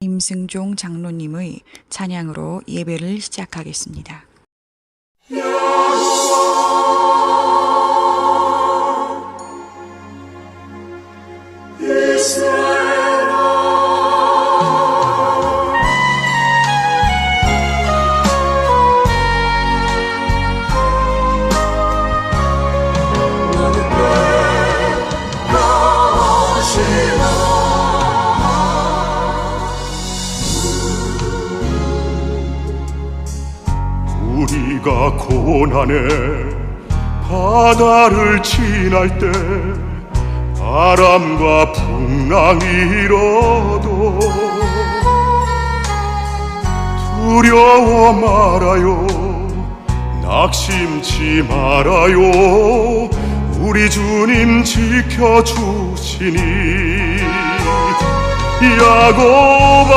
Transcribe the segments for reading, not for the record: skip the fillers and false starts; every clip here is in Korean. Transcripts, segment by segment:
임승종 장로님의 찬양으로 예배를 시작하겠습니다. 우리가 고난의 바다를 지날 때 바람과 풍랑이 일어도 두려워 말아요, 낙심치 말아요. 우리 주님 지켜주시니. 야곱아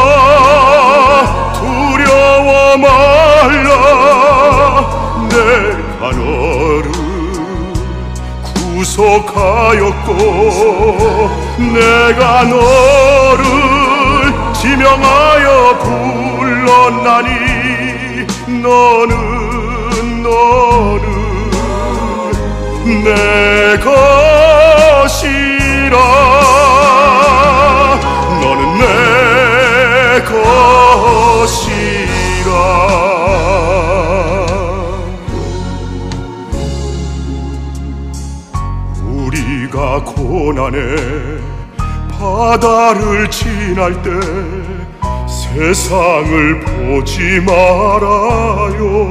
두려워 말라, 내가 너를 구속하였고 내가 너를 지명하여 불렀나니 너는 내 것이라. 너는 내 것이라. 우리가 고난의 바다를 지날 때 세상을 보지 말아요.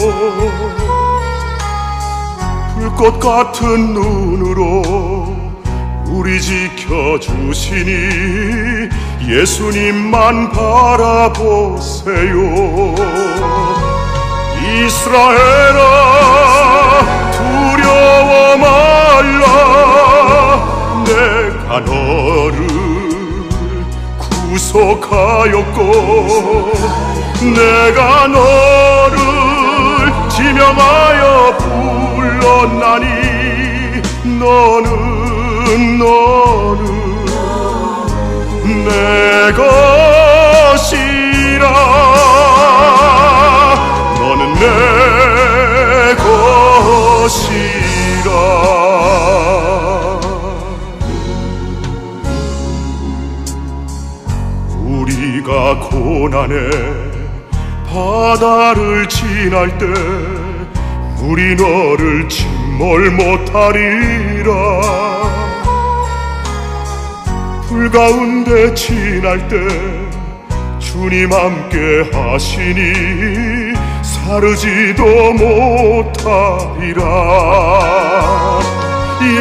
불꽃 같은 눈으로 우리 지켜주시니 예수님만 바라보세요. 이스라엘아 두려워 말라, 내가 너를 구속하였고 내가 너를 지명하여 불렀나니 너는 내 것이라. 너는 내 것이라. 우리가 고난의 바다를 지날 때 우리 너를 침몰 못하리라. 불 가운데 지날 때 주님 함께 하시니 사르지도 못하리라.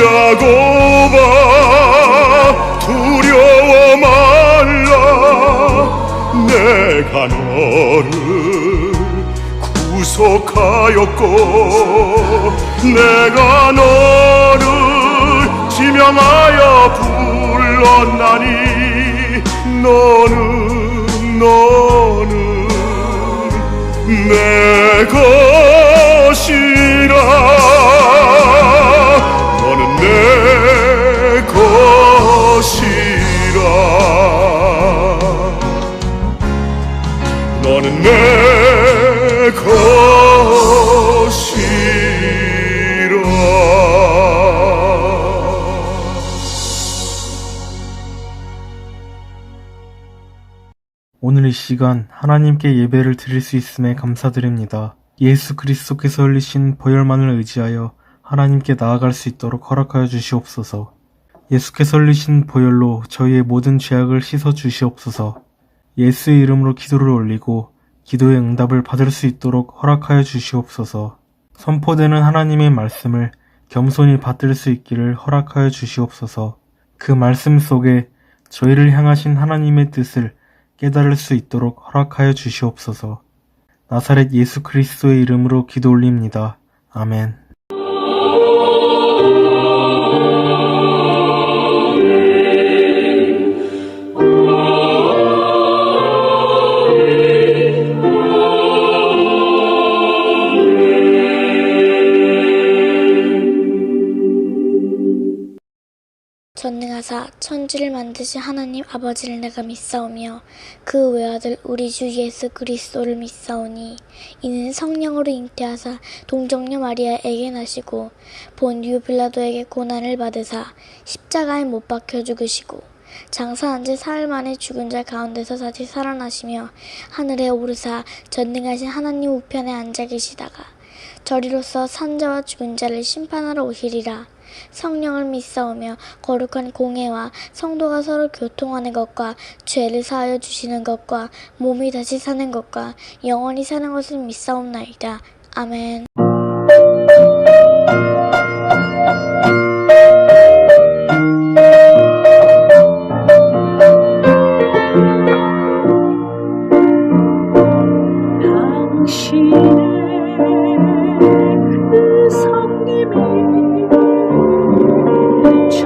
야곱아 두려워 말라, 내가 너를 구속하였고 내가 너를 지명 청정하여 불렀나니 너는 내 것이라 너는 내 것이라 너는 내 것이라. 오늘 이 시간 하나님께 예배를 드릴 수 있음에 감사드립니다. 예수 그리스도께서 흘리신 보혈만을 의지하여 하나님께 나아갈 수 있도록 허락하여 주시옵소서. 예수께서 흘리신 보혈로 저희의 모든 죄악을 씻어 주시옵소서. 예수의 이름으로 기도를 올리고 기도의 응답을 받을 수 있도록 허락하여 주시옵소서. 선포되는 하나님의 말씀을 겸손히 받들 수 있기를 허락하여 주시옵소서. 그 말씀 속에 저희를 향하신 하나님의 뜻을 깨달을 수 있도록 허락하여 주시옵소서. 나사렛 예수 그리스도의 이름으로 기도 올립니다. 아멘. 전능하사 천지를 만드신 하나님 아버지를 내가 믿사오며 그 외아들 우리 주 예수 그리스도를 믿사오니 이는 성령으로 잉태하사 동정녀 마리아에게 나시고 본디오 빌라도에게 고난을 받으사 십자가에 못 박혀 죽으시고 장사한 지 사흘 만에 죽은 자 가운데서 다시 살아나시며 하늘에 오르사 전능하신 하나님 우편에 앉아 계시다가 저리로서 산자와 죽은 자를 심판하러 오시리라. 성령을 믿사오며 거룩한 공회와 성도가 서로 교통하는 것과 죄를 사하여 주시는 것과 몸이 다시 사는 것과 영원히 사는 것을 믿사옵나이다. 아멘.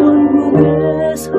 천국에서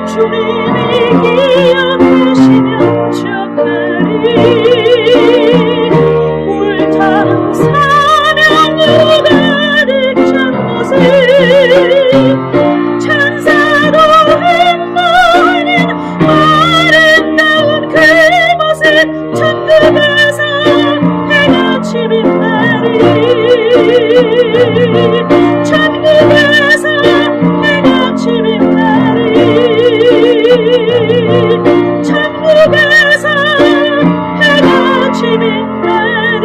주님이 기억하시면 축하리 불타는 사명으로 가득 찬 곳에 천사도 흩날린 아름다운 그곳에 천국에서 해가 지는 날이 천국에서 해가 지는 날이 천국에서 해가 지는 날이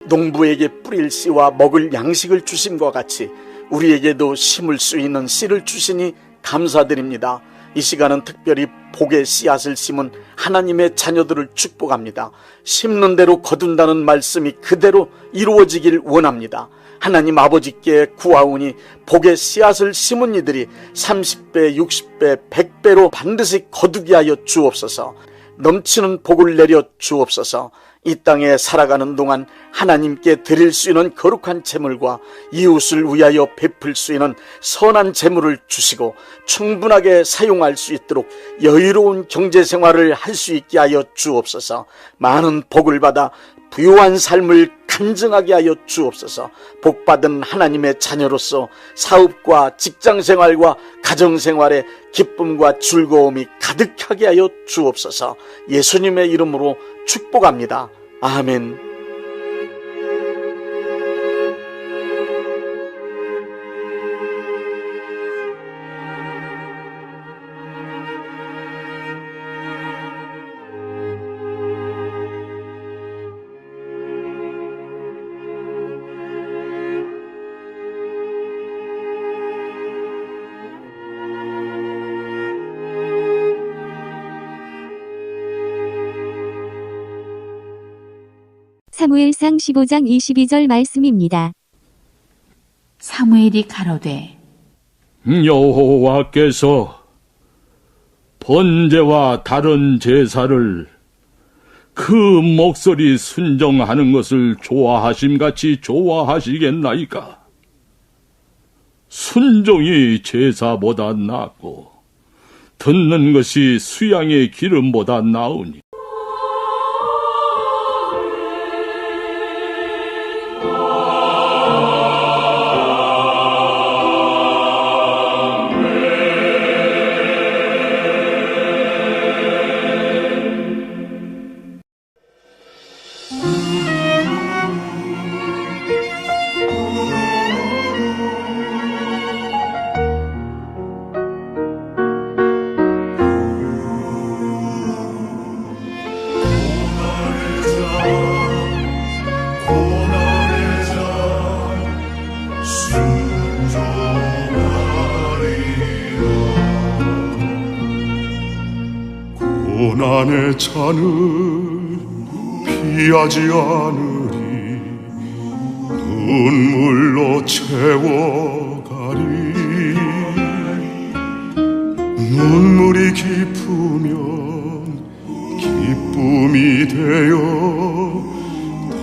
농부에게 뿌릴 씨와 먹을 양식을 주심과 같이 우리에게도 심을 수 있는 씨를 주시니 감사드립니다. 이 시간은 특별히 복의 씨앗을 심은 하나님의 자녀들을 축복합니다. 심는 대로 거둔다는 말씀이 그대로 이루어지길 원합니다. 하나님 아버지께 구하오니 복의 씨앗을 심은 이들이 30배, 60배, 100배로 반드시 거두게 하여 주옵소서. 넘치는 복을 내려 주옵소서. 이 땅에 살아가는 동안 하나님께 드릴 수 있는 거룩한 재물과 이웃을 위하여 베풀 수 있는 선한 재물을 주시고 충분하게 사용할 수 있도록 여유로운 경제생활을 할 수 있게 하여 주옵소서. 많은 복을 받아 부유한 삶을 간증하게 하여 주옵소서. 복받은 하나님의 자녀로서 사업과 직장생활과 가정생활에 기쁨과 즐거움이 가득하게 하여 주옵소서. 예수님의 이름으로 축복합니다. 아멘. 사무엘상 15장 22절 말씀입니다. 사무엘이 가로되 여호와께서 번제와 다른 제사를 그 목소리 순종하는 것을 좋아하심같이 좋아하시겠나이까? 순종이 제사보다 낫고 듣는 것이 수양의 기름보다 나으니 고난의 잔을 피하지 않으리 눈물로 채워가리 눈물이 깊으면 기쁨이 되어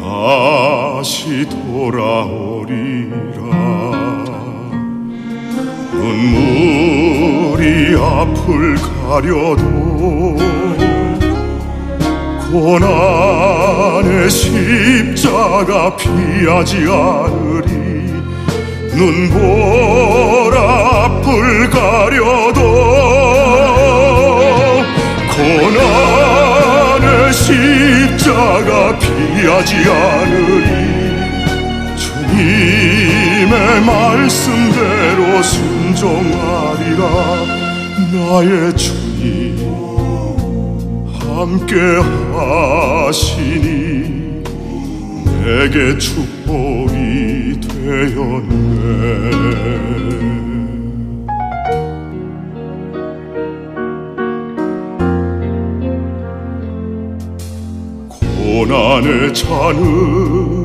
다시 돌아오리라 눈물이 앞을 가려도 고난의 십자가 피하지 않으리 눈보라 앞을 가려도 고난의 십자가 피하지 않으리 주님의 말씀대로 순종하리라 나의 주님 함께 하시니 내게 축복이 되었네 고난의 잔을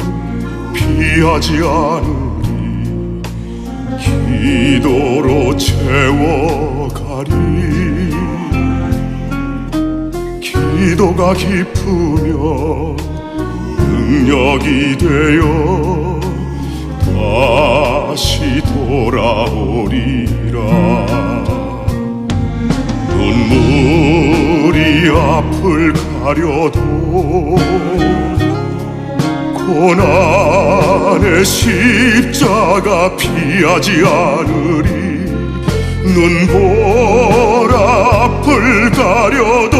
피하지 않으리 기도로 채워가리 기도가 깊으면 저녁이 되어 다시 돌아오리라. 눈물이 앞을 가려도 고난의 십자가 피하지 않으리. 눈볼 앞을 가려도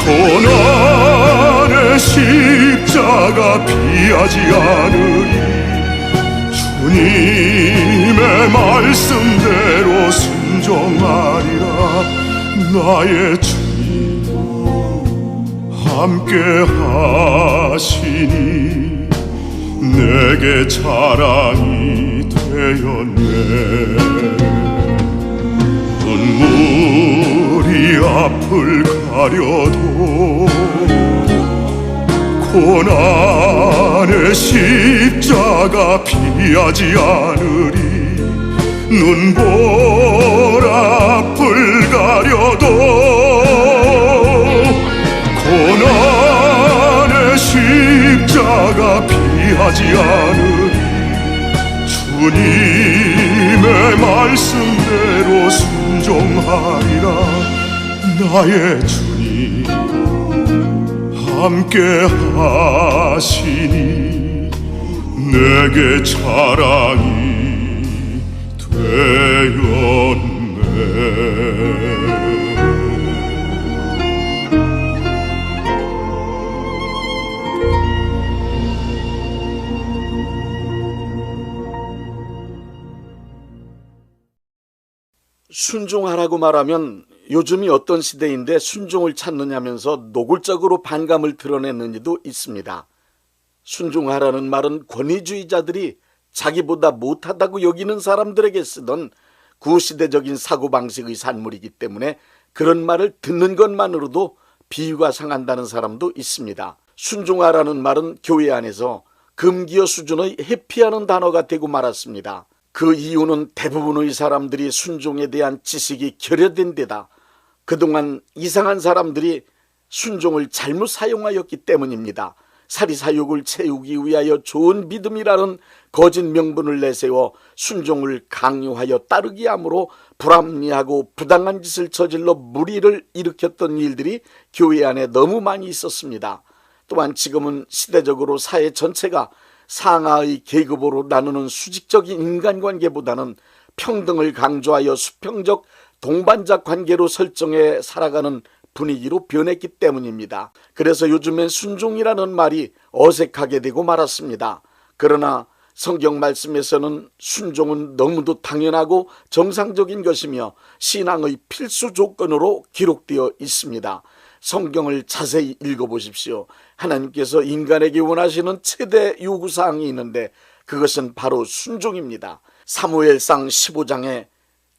고난의 십자가 피하지 않으리. 주님의 말씀대로 순종하리라. 나의 주님 함께 하시니 내게 자랑이 되었네. 눈물이 앞을 가려도 고난의 십자가 피하지 않으리. 눈볼 앞을 가려도 고난의 십자가 피하지 않으리. 주님의 말씀대로 순종하리라. 나의 주님 함께 하시니 내게 자랑이 되었네. 순종하라고 말하면 요즘이 어떤 시대인데 순종을 찾느냐면서 노골적으로 반감을 드러내는 이도 있습니다. 순종하라는 말은 권위주의자들이 자기보다 못하다고 여기는 사람들에게 쓰던 구시대적인 사고방식의 산물이기 때문에 그런 말을 듣는 것만으로도 비유가 상한다는 사람도 있습니다. 순종하라는 말은 교회 안에서 금기어 수준의 회피하는 단어가 되고 말았습니다. 그 이유는 대부분의 사람들이 순종에 대한 지식이 결여된 데다 그동안 이상한 사람들이 순종을 잘못 사용하였기 때문입니다. 사리사욕을 채우기 위하여 좋은 믿음이라는 거짓 명분을 내세워 순종을 강요하여 따르게 함으로 불합리하고 부당한 짓을 저질러 무리를 일으켰던 일들이 교회 안에 너무 많이 있었습니다. 또한 지금은 시대적으로 사회 전체가 상하의 계급으로 나누는 수직적인 인간관계보다는 평등을 강조하여 수평적 동반자 관계로 설정해 살아가는 분위기로 변했기 때문입니다. 그래서 요즘엔 순종이라는 말이 어색하게 되고 말았습니다. 그러나 성경 말씀에서는 순종은 너무도 당연하고 정상적인 것이며 신앙의 필수 조건으로 기록되어 있습니다. 성경을 자세히 읽어보십시오. 하나님께서 인간에게 원하시는 최대 요구사항이 있는데 그것은 바로 순종입니다. 사무엘상 15장에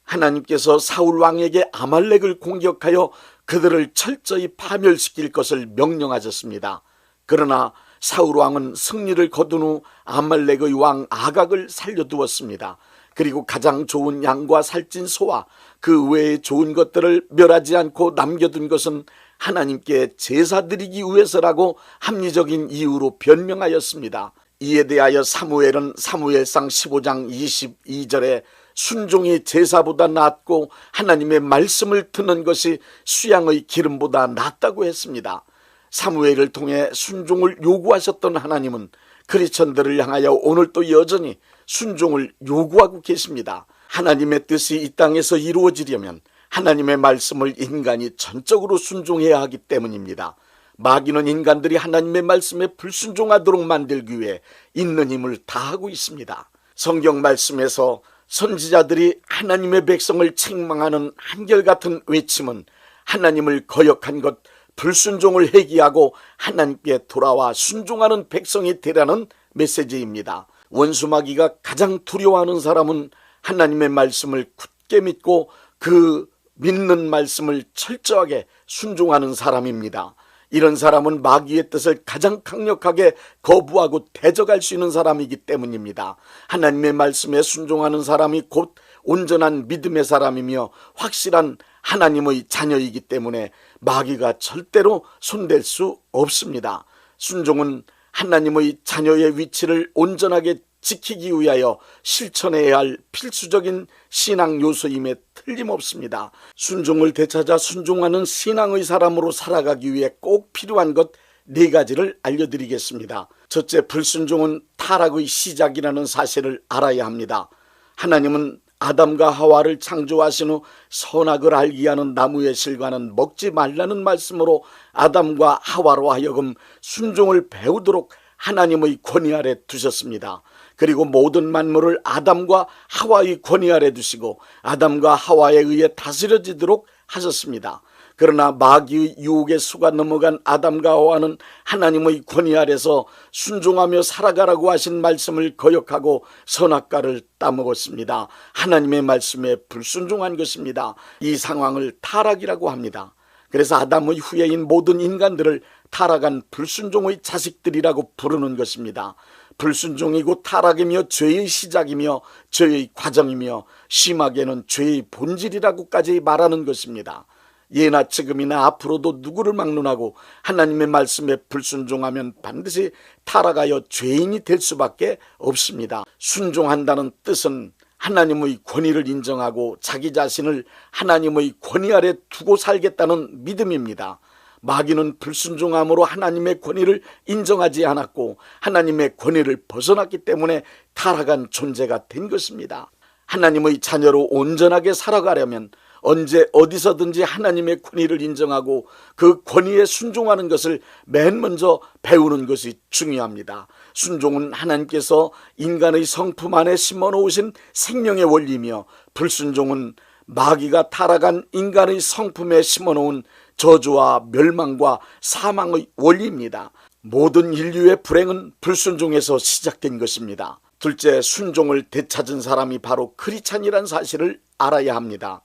하나님께서 사울 왕에게 아말렉을 공격하여 그들을 철저히 파멸시킬 것을 명령하셨습니다. 그러나 사울 왕은 승리를 거둔 후 아말렉의 왕 아각을 살려두었습니다. 그리고 가장 좋은 양과 살찐 소와 그 외의 좋은 것들을 멸하지 않고 남겨둔 것은 하나님께 제사 드리기 위해서라고 합리적인 이유로 변명하였습니다. 이에 대하여 사무엘은 사무엘상 15장 22절에 순종이 제사보다 낫고 하나님의 말씀을 듣는 것이 수양의 기름보다 낫다고 했습니다. 사무엘을 통해 순종을 요구하셨던 하나님은 크리스천들을 향하여 오늘도 여전히 순종을 요구하고 계십니다. 하나님의 뜻이 이 땅에서 이루어지려면 하나님의 말씀을 인간이 전적으로 순종해야 하기 때문입니다. 마귀는 인간들이 하나님의 말씀에 불순종하도록 만들기 위해 있는 힘을 다하고 있습니다. 성경 말씀에서 선지자들이 하나님의 백성을 책망하는 한결같은 외침은 하나님을 거역한 것, 불순종을 회개하고 하나님께 돌아와 순종하는 백성이 되라는 메시지입니다. 원수 마귀가 가장 두려워하는 사람은 하나님의 말씀을 굳게 믿고 그 믿는 말씀을 철저하게 순종하는 사람입니다. 이런 사람은 마귀의 뜻을 가장 강력하게 거부하고 대적할 수 있는 사람이기 때문입니다. 하나님의 말씀에 순종하는 사람이 곧 온전한 믿음의 사람이며 확실한 하나님의 자녀이기 때문에 마귀가 절대로 손댈 수 없습니다. 순종은 하나님의 자녀의 위치를 온전하게 지키기 위하여 실천해야 할 필수적인 신앙 요소임에 틀림없습니다. 순종을 되찾아 순종하는 신앙의 사람으로 살아가기 위해 꼭 필요한 것 4가지를 알려드리겠습니다. 첫째, 불순종은 타락의 시작이라는 사실을 알아야 합니다. 하나님은 아담과 하와를 창조하신 후 선악을 알게 하는 나무의 실과는 먹지 말라는 말씀으로 아담과 하와로 하여금 순종을 배우도록 하나님의 권위 아래 두셨습니다. 그리고 모든 만물을 아담과 하와의 권위 아래 두시고 아담과 하와에 의해 다스려지도록 하셨습니다. 그러나 마귀의 유혹에 속아 넘어간 아담과 하와는 하나님의 권위 아래서 순종하며 살아가라고 하신 말씀을 거역하고 선악과를 따먹었습니다. 하나님의 말씀에 불순종한 것입니다. 이 상황을 타락이라고 합니다. 그래서 아담의 후예인 모든 인간들을 타락한 불순종의 자식들이라고 부르는 것입니다. 불순종이고 타락이며 죄의 시작이며 죄의 과정이며 심하게는 죄의 본질이라고까지 말하는 것입니다. 예나 지금이나 앞으로도 누구를 막론하고 하나님의 말씀에 불순종하면 반드시 타락하여 죄인이 될 수밖에 없습니다. 순종한다는 뜻은 하나님의 권위를 인정하고 자기 자신을 하나님의 권위 아래 두고 살겠다는 믿음입니다. 마귀는 불순종함으로 하나님의 권위를 인정하지 않았고 하나님의 권위를 벗어났기 때문에 타락한 존재가 된 것입니다. 하나님의 자녀로 온전하게 살아가려면 언제 어디서든지 하나님의 권위를 인정하고 그 권위에 순종하는 것을 맨 먼저 배우는 것이 중요합니다. 순종은 하나님께서 인간의 성품 안에 심어놓으신 생명의 원리이며 불순종은 마귀가 타락한 인간의 성품에 심어놓은 저주와 멸망과 사망의 원리입니다. 모든 인류의 불행은 불순종에서 시작된 것입니다. 둘째, 순종을 되찾은 사람이 바로 크리스찬이란 사실을 알아야 합니다.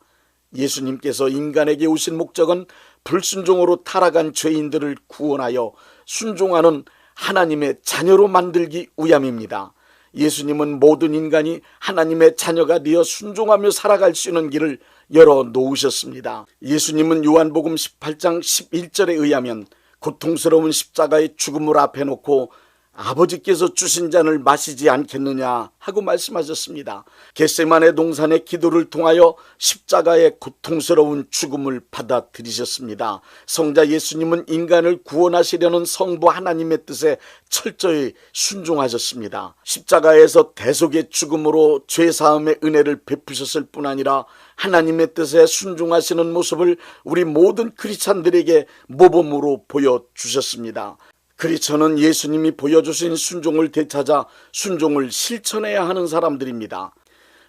예수님께서 인간에게 오신 목적은 불순종으로 타락한 죄인들을 구원하여 순종하는 하나님의 자녀로 만들기 위함입니다. 예수님은 모든 인간이 하나님의 자녀가 되어 순종하며 살아갈 수 있는 길을 열어놓으셨습니다. 예수님은 요한복음 18장 11절에 의하면 고통스러운 십자가의 죽음을 앞에 놓고 아버지께서 주신 잔을 마시지 않겠느냐 하고 말씀하셨습니다. 겟세마네 동산의 기도를 통하여 십자가의 고통스러운 죽음을 받아들이셨습니다. 성자 예수님은 인간을 구원하시려는 성부 하나님의 뜻에 철저히 순종하셨습니다. 십자가에서 대속의 죽음으로 죄사함의 은혜를 베푸셨을 뿐 아니라 하나님의 뜻에 순종하시는 모습을 우리 모든 크리스찬들에게 모범으로 보여주셨습니다. 크리스천은 예수님이 보여주신 순종을 되찾아 순종을 실천해야 하는 사람들입니다.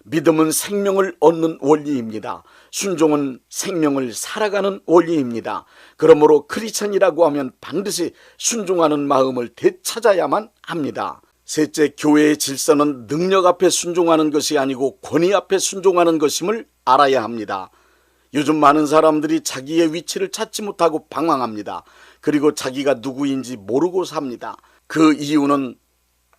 믿음은 생명을 얻는 원리입니다. 순종은 생명을 살아가는 원리입니다. 그러므로 크리스천이라고 하면 반드시 순종하는 마음을 되찾아야만 합니다. 셋째, 교회의 질서는 능력 앞에 순종하는 것이 아니고 권위 앞에 순종하는 것임을 알아야 합니다. 요즘 많은 사람들이 자기의 위치를 찾지 못하고 방황합니다. 그리고 자기가 누구인지 모르고 삽니다. 그 이유는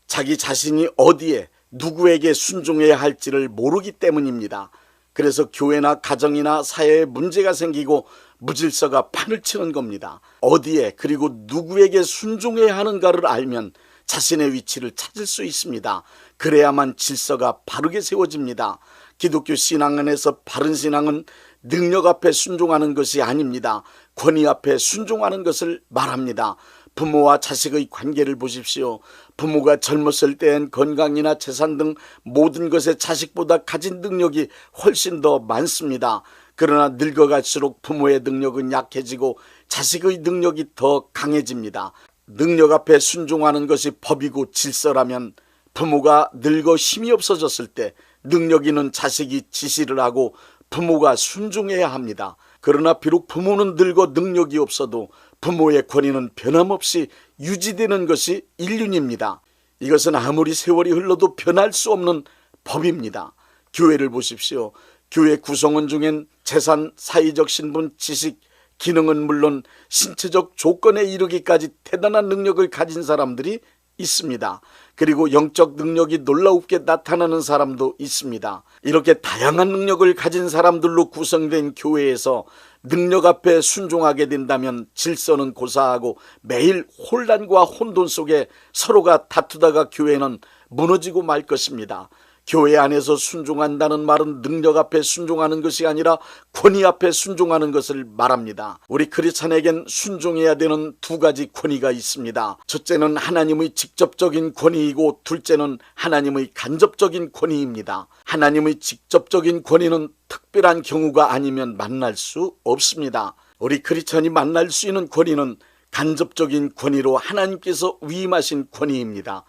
자기 자신이 어디에 누구에게 순종해야 할지를 모르기 때문입니다. 그래서 교회나 가정이나 사회에 문제가 생기고 무질서가 판을 치는 겁니다. 어디에 그리고 누구에게 순종해야 하는가를 알면 자신의 위치를 찾을 수 있습니다. 그래야만 질서가 바르게 세워집니다. 기독교 신앙 안에서 바른 신앙은 능력 앞에 순종하는 것이 아닙니다. 권위 앞에 순종하는 것을 말합니다. 부모와 자식의 관계를 보십시오. 부모가 젊었을 때엔 건강이나 재산 등 모든 것에 자식보다 가진 능력이 훨씬 더 많습니다. 그러나 늙어갈수록 부모의 능력은 약해지고 자식의 능력이 더 강해집니다. 능력 앞에 순종하는 것이 법이고 질서라면 부모가 늙어 힘이 없어졌을 때 능력 있는 자식이 지시를 하고 부모가 순종해야 합니다. 그러나 비록 부모는 늙어 능력이 없어도 부모의 권위는 변함없이 유지되는 것이 인륜입니다. 이것은 아무리 세월이 흘러도 변할 수 없는 법입니다. 교회를 보십시오. 교회 구성원 중엔 재산, 사회적 신분, 지식, 기능은 물론 신체적 조건에 이르기까지 대단한 능력을 가진 사람들이 있습니다. 그리고 영적 능력이 놀라웁게 나타나는 사람도 있습니다. 이렇게 다양한 능력을 가진 사람들로 구성된 교회에서 능력 앞에 순종하게 된다면 질서는 고사하고 매일 혼란과 혼돈 속에 서로가 다투다가 교회는 무너지고 말 것입니다. 교회 안에서 순종한다는 말은 능력 앞에 순종하는 것이 아니라 권위 앞에 순종하는 것을 말합니다. 우리 크리스찬에겐 순종해야 되는 두 가지 권위가 있습니다. 첫째는 하나님의 직접적인 권위이고 둘째는 하나님의 간접적인 권위입니다. 하나님의 직접적인 권위는 특별한 경우가 아니면 만날 수 없습니다. 우리 크리스찬이 만날 수 있는 권위는 간접적인 권위로 하나님께서 위임하신 권위입니다.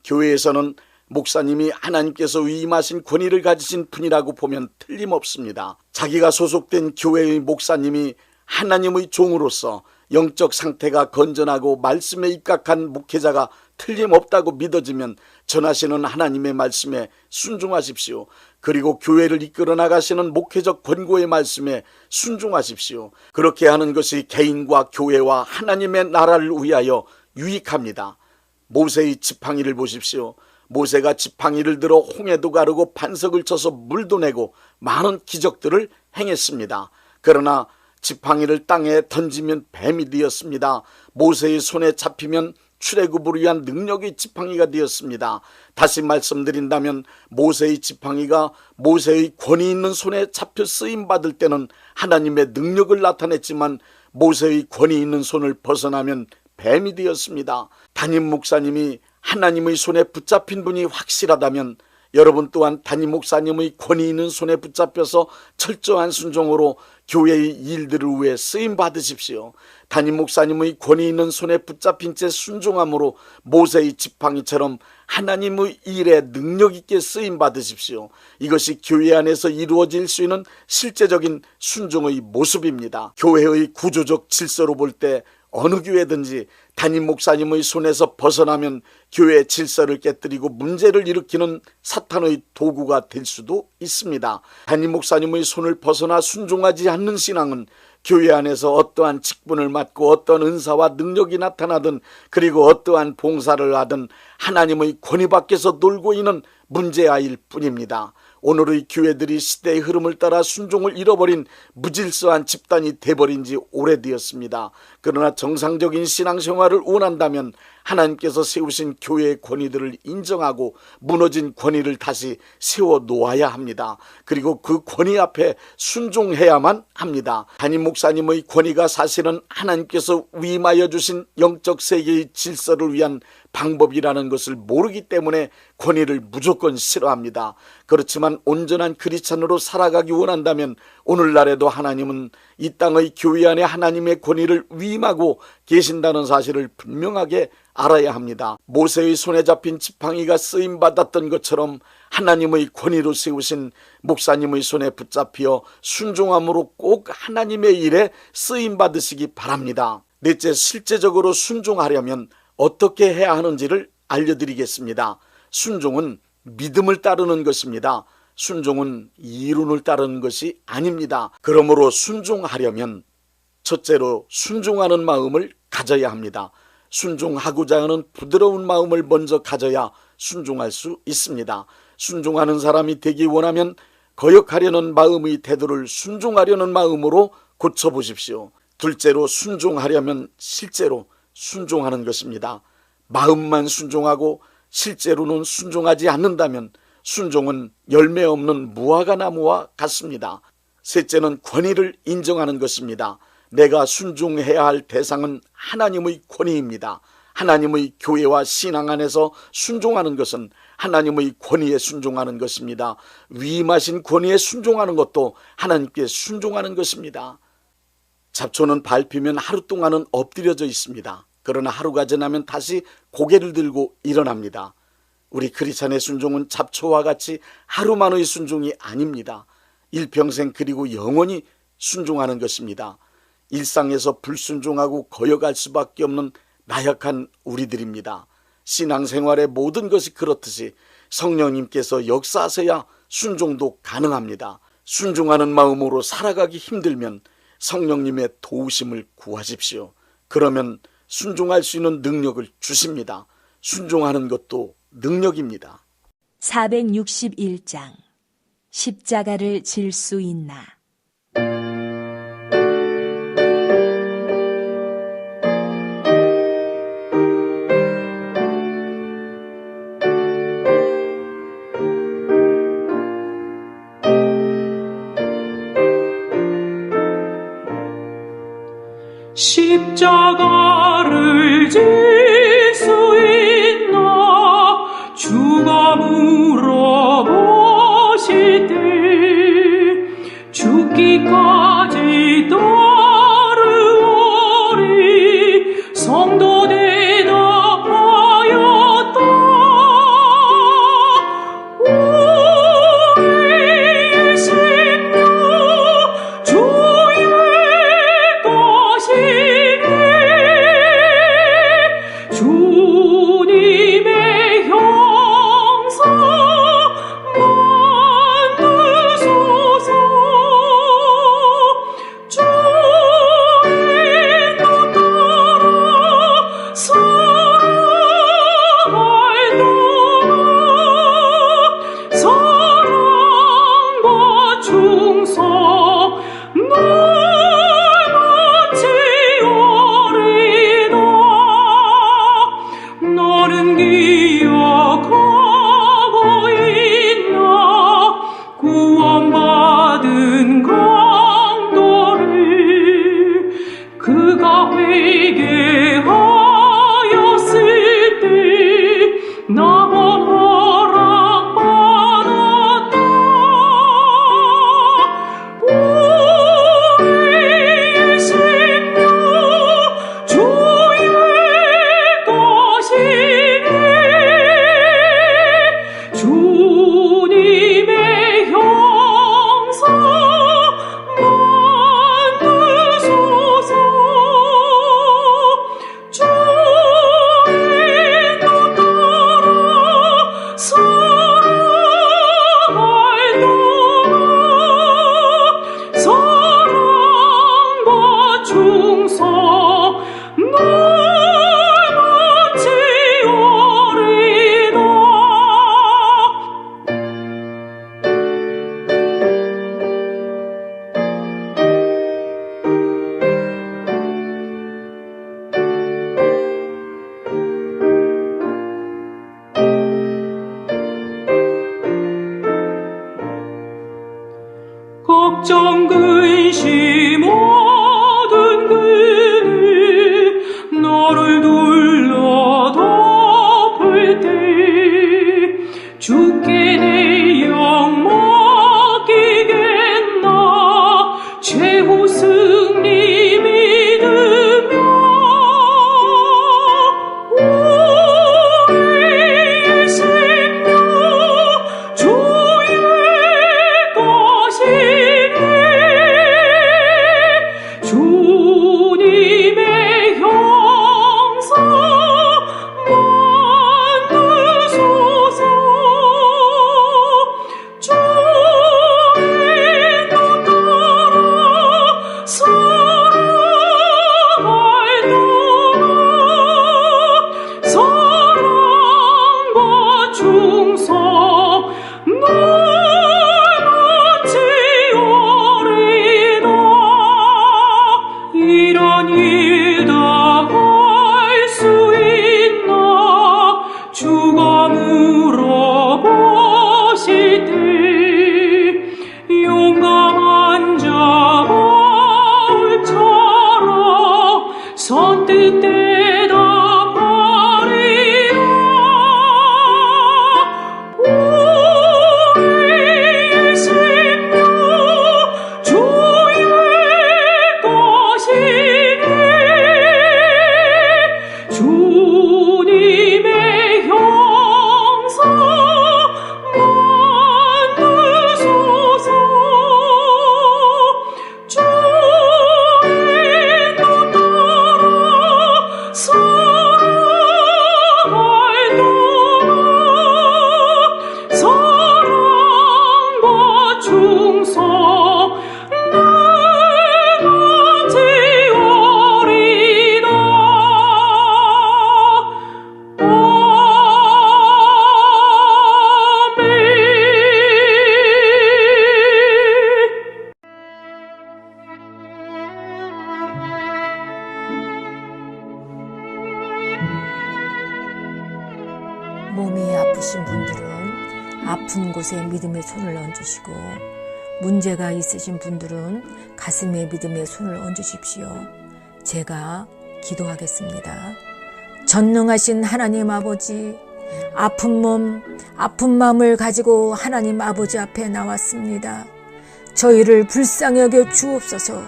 교회에서는 목사님이 하나님께서 위임하신 권위를 가지신 분이라고 보면 틀림없습니다. 자기가 소속된 교회의 목사님이 하나님의 종으로서 영적 상태가 건전하고 말씀에 입각한 목회자가 틀림없다고 믿어지면 전하시는 하나님의 말씀에 순종하십시오. 그리고 교회를 이끌어 나가시는 목회적 권고의 말씀에 순종하십시오. 그렇게 하는 것이 개인과 교회와 하나님의 나라를 위하여 유익합니다. 모세의 지팡이를 보십시오. 모세가 지팡이를 들어 홍해도 가르고 반석을 쳐서 물도 내고 많은 기적들을 행했습니다. 그러나 지팡이를 땅에 던지면 뱀이 되었습니다. 모세의 손에 잡히면 출애굽을 위한 능력의 지팡이가 되었습니다. 다시 말씀드린다면 모세의 지팡이가 모세의 권위 있는 손에 잡혀 쓰임받을 때는 하나님의 능력을 나타냈지만 모세의 권위 있는 손을 벗어나면 뱀이 되었습니다. 담임 목사님이 하나님의 손에 붙잡힌 분이 확실하다면 여러분 또한 담임 목사님의 권위 있는 손에 붙잡혀서 철저한 순종으로 교회의 일들을 위해 쓰임 받으십시오. 담임 목사님의 권위 있는 손에 붙잡힌 채 순종함으로 모세의 지팡이처럼 하나님의 일에 능력 있게 쓰임 받으십시오. 이것이 교회 안에서 이루어질 수 있는 실제적인 순종의 모습입니다. 교회의 구조적 질서로 볼 때 어느 교회든지 담임 목사님의 손에서 벗어나면 교회의 질서를 깨뜨리고 문제를 일으키는 사탄의 도구가 될 수도 있습니다. 담임 목사님의 손을 벗어나 순종하지 않는 신앙은 교회 안에서 어떠한 직분을 맡고 어떤 은사와 능력이 나타나든 그리고 어떠한 봉사를 하든 하나님의 권위 밖에서 놀고 있는 문제아일 뿐입니다. 오늘의 교회들이 시대의 흐름을 따라 순종을 잃어버린 무질서한 집단이 돼버린 지 오래되었습니다. 그러나 정상적인 신앙생활을 원한다면 하나님께서 세우신 교회의 권위들을 인정하고 무너진 권위를 다시 세워놓아야 합니다. 그리고 그 권위 앞에 순종해야만 합니다. 담임 목사님의 권위가 사실은 하나님께서 위임하여 주신 영적 세계의 질서를 위한 방법이라는 것을 모르기 때문에 권위를 무조건 싫어합니다. 그렇지만 온전한 크리스찬으로 살아가기 원한다면 오늘날에도 하나님은 이 땅의 교회 안에 하나님의 권위를 위임하고 계신다는 사실을 분명하게 알아야 합니다. 모세의 손에 잡힌 지팡이가 쓰임받았던 것처럼 하나님의 권위로 세우신 목사님의 손에 붙잡혀 순종함으로 꼭 하나님의 일에 쓰임받으시기 바랍니다. 넷째, 실제적으로 순종하려면 어떻게 해야 하는지를 알려드리겠습니다. 순종은 믿음을 따르는 것입니다. 순종은 이론을 따르는 것이 아닙니다. 그러므로 순종하려면 첫째로 순종하는 마음을 가져야 합니다. 순종하고자 하는 부드러운 마음을 먼저 가져야 순종할 수 있습니다. 순종하는 사람이 되기 원하면 거역하려는 마음의 태도를 순종하려는 마음으로 고쳐보십시오. 둘째로 순종하려면 실제로 순종하는 것입니다. 마음만 순종하고 실제로는 순종하지 않는다면 순종은 열매 없는 무화과 나무와 같습니다. 셋째는 권위를 인정하는 것입니다. 내가 순종해야 할 대상은 하나님의 권위입니다. 하나님의 교회와 신앙 안에서 순종하는 것은 하나님의 권위에 순종하는 것입니다. 위임하신 권위에 순종하는 것도 하나님께 순종하는 것입니다. 잡초는 밟히면 하루 동안은 엎드려져 있습니다. 그러나 하루가 지나면 다시 고개를 들고 일어납니다. 우리 크리스찬의 순종은 잡초와 같이 하루만의 순종이 아닙니다. 일평생 그리고 영원히 순종하는 것입니다. 일상에서 불순종하고 거역할 수밖에 없는 나약한 우리들입니다. 신앙생활의 모든 것이 그렇듯이 성령님께서 역사하셔야 순종도 가능합니다. 순종하는 마음으로 살아가기 힘들면 성령님의 도우심을 구하십시오. 그러면 순종할 수 있는 능력을 주십니다. 순종하는 것도 능력입니다. 461장 십자가를 질 수 있나. 십자가를 질 수 있나 주가 물어보실 때 죽기까지 따르오리 성도 대답하였다. 우리의 생명 주의 것이네. 주님의 형상 만드소서. 주의 뜻 따라 살아갈 동안 사랑과 충성 날마치 오리다. 너는 기억하고 있나 구원받은 강도를 그가 회개하였을 때 나번 허락받았다. 우리의 생명 주의 것이네. 주님의 형상 만드소서. 주의 뜻 따라 살아갈 동안 사랑과 충성 날마치 오리다. 걱정 근심 모든 그늘 너를 둘러 덮을 때 주께 내 영 맡기겠나 최후 승리 믿으며. 우리의 생명 주의 것이네. 주님의 형상 만드소서. 주의 뜻 따라 살아갈 동안 사랑과 충성 날마치 오리다. 이런 일 다 할 수 있나 주가 물어보실 때 용감한 자 바울처럼 선뜻 대답하리라. 우리의 생명 주의 것이네. 주님의 형상 만드소서. 주의 뜻 따라 살아갈 동안 사랑과 충성 날마치 오리다. 몸이 아프신 분들은 아픈 곳에 믿음의 손을 얹으시고 문제가 있으신 분들은 가슴에 믿음의 손을 얹으십시오. 제가 기도하겠습니다. 전능하신 하나님 아버지, 아픈 몸, 아픈 마음을 가지고 하나님 아버지 앞에 나왔습니다. 저희를 불쌍히 여겨 주옵소서.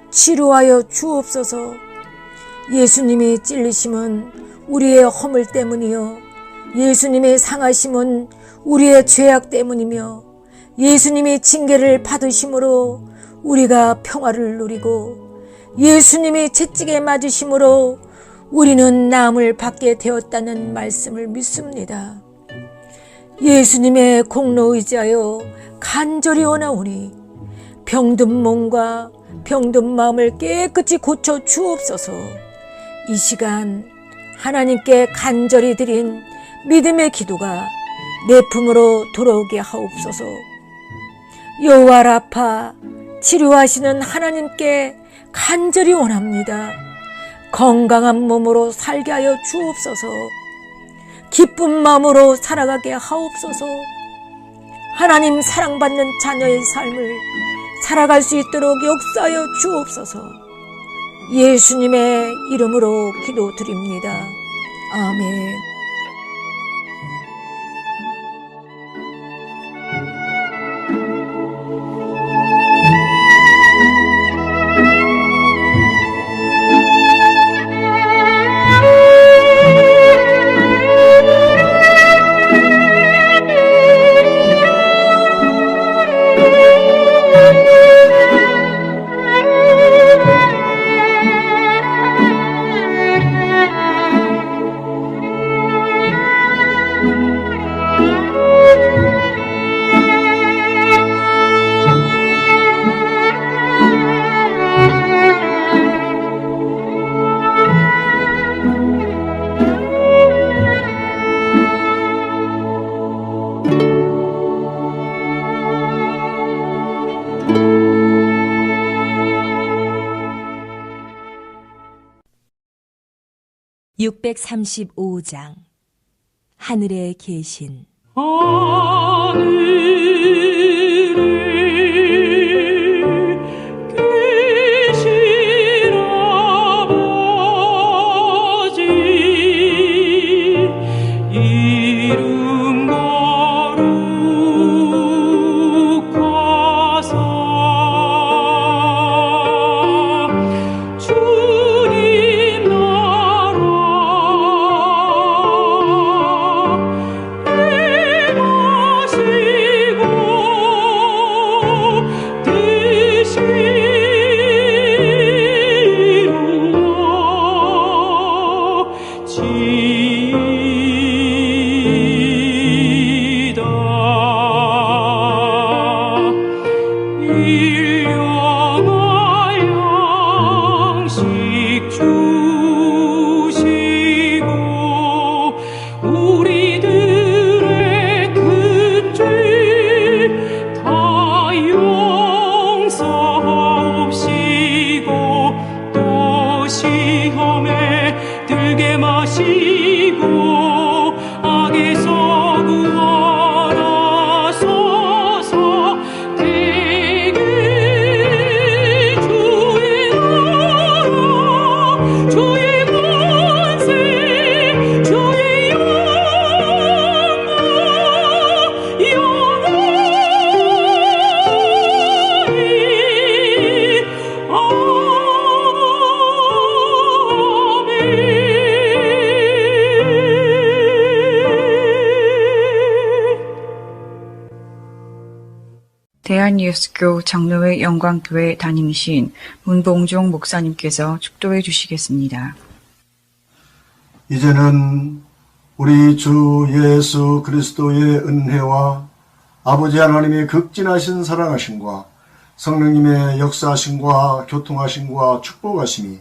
치료하여 주옵소서. 예수님이 찔리심은 우리의 허물 때문이요, 예수님의 상하심은 우리의 죄악 때문이며, 예수님이 징계를 받으심으로 우리가 평화를 누리고, 예수님이 채찍에 맞으심으로 우리는 나음을 받게 되었다는 말씀을 믿습니다. 예수님의 공로 의지하여 간절히 원하오니 병든 몸과 병든 마음을 깨끗이 고쳐 주옵소서. 이 시간 하나님께 간절히 드린 믿음의 기도가 내 품으로 돌아오게 하옵소서. 여호와 라파, 치료하시는 하나님께 간절히 원합니다. 건강한 몸으로 살게 하여 주옵소서. 기쁜 마음으로 살아가게 하옵소서. 하나님 사랑받는 자녀의 삶을 살아갈 수 있도록 역사하여 주옵소서. 예수님의 이름으로 기도드립니다. 아멘. (635장) 하늘에 계신 대한예수교 장로회 영광교회 담임이신 문봉종 목사님께서 축도해 주시겠습니다. 이제는 우리 주 예수 그리스도의 은혜와 아버지 하나님의 극진하신 사랑하심과 성령님의 역사하심과 교통하심과 축복하심이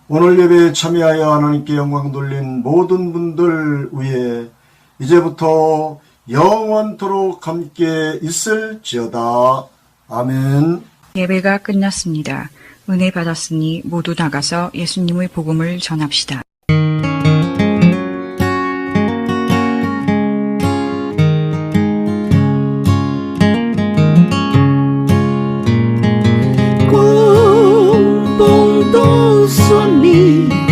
오늘 예배에 참여하여 하나님께 영광 돌린 모든 분들 위에 이제부터 영원토록 함께 있을지어다. 아멘. 예배가 끝났습니다. 은혜 받았으니 모두 나가서 예수님의 복음을 전합시다. 공봉도 쏘니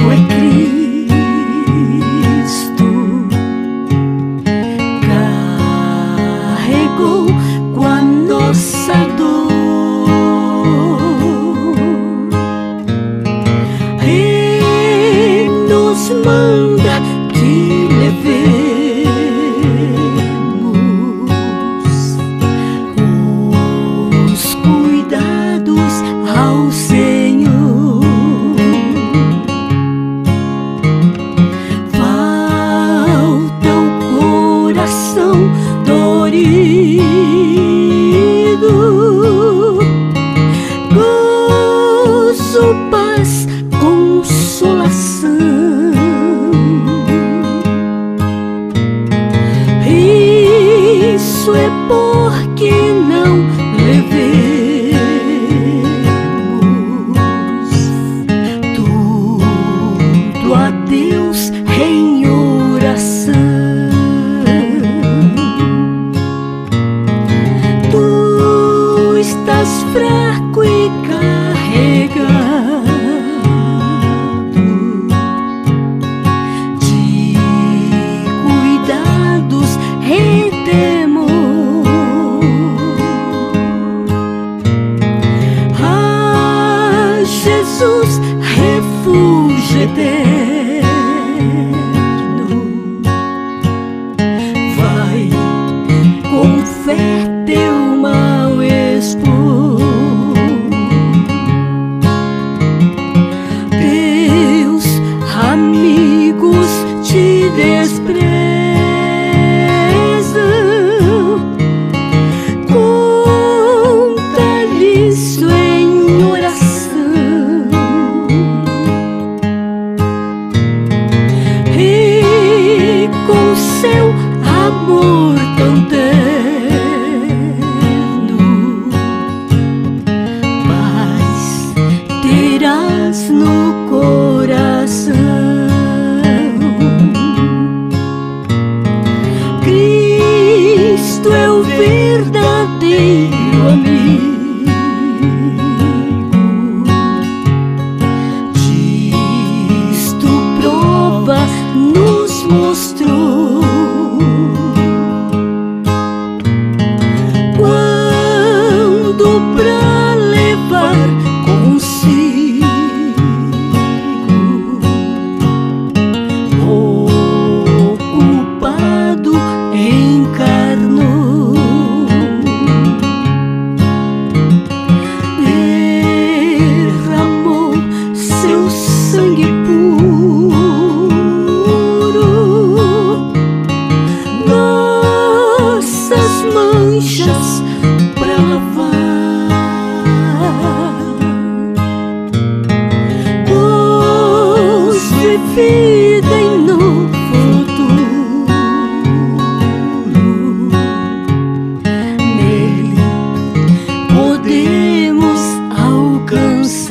manda que levemos os cuidados ao Senhor. Falta o coração dorido, gozo, paz, consolação. Isso é porque não levemos tudo a Deus em oração. Tu estás fraco e carregado de cuidados e temor. Ah, Jesus, refúgio eterno, vai com fé teu mal expor. Teus amigos te desprezam, conta-lhes em oração. E com seu amor tão terno, paz terás no coração. Cristo é o verdadeiro amigo, disto prova nos mostrou. Quando pra levar consigo ocupado encarnou, derramou seu sangue puro, nossas manchas pra lavar. Gozo e vida em novo futuro, nele podemos alcançar.